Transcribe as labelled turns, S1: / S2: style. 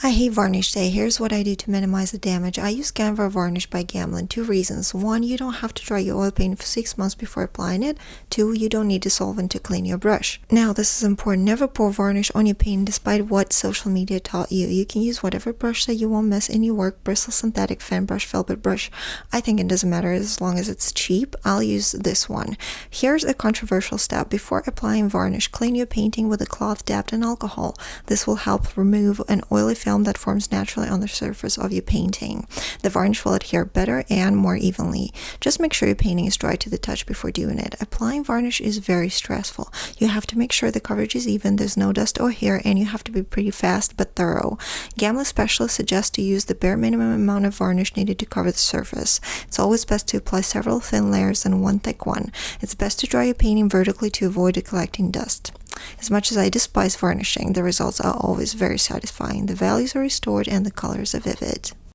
S1: I hate varnish day. Here's what I do to minimize the damage. I use Canva Varnish by Gamlin. Two reasons. One, you don't have to dry your oil paint for 6 months before applying it. Two, you don't need a solvent to clean your brush. Now, this is important. Never pour varnish on your paint despite what social media taught you. You can use whatever brush that you won't mess in your work. Bristle, synthetic, fan brush, velvet brush. I think it doesn't matter as long as it's cheap. I'll use this one. Here's a controversial step. Before applying varnish, clean your painting with a cloth dabbed in alcohol. This will help remove an oily film that forms naturally on the surface of your painting. The varnish will adhere better and more evenly. Just make sure your painting is dry to the touch before doing it. Applying varnish is very stressful. You have to make sure the coverage is even, there's no dust or hair, and you have to be pretty fast but thorough. Gamma specialists suggest to use the bare minimum amount of varnish needed to cover the surface. It's always best to apply several thin layers than one thick one. It's best to dry your painting vertically to avoid collecting dust. As much as I despise varnishing, the results are always very satisfying. The values are restored and the colors are vivid.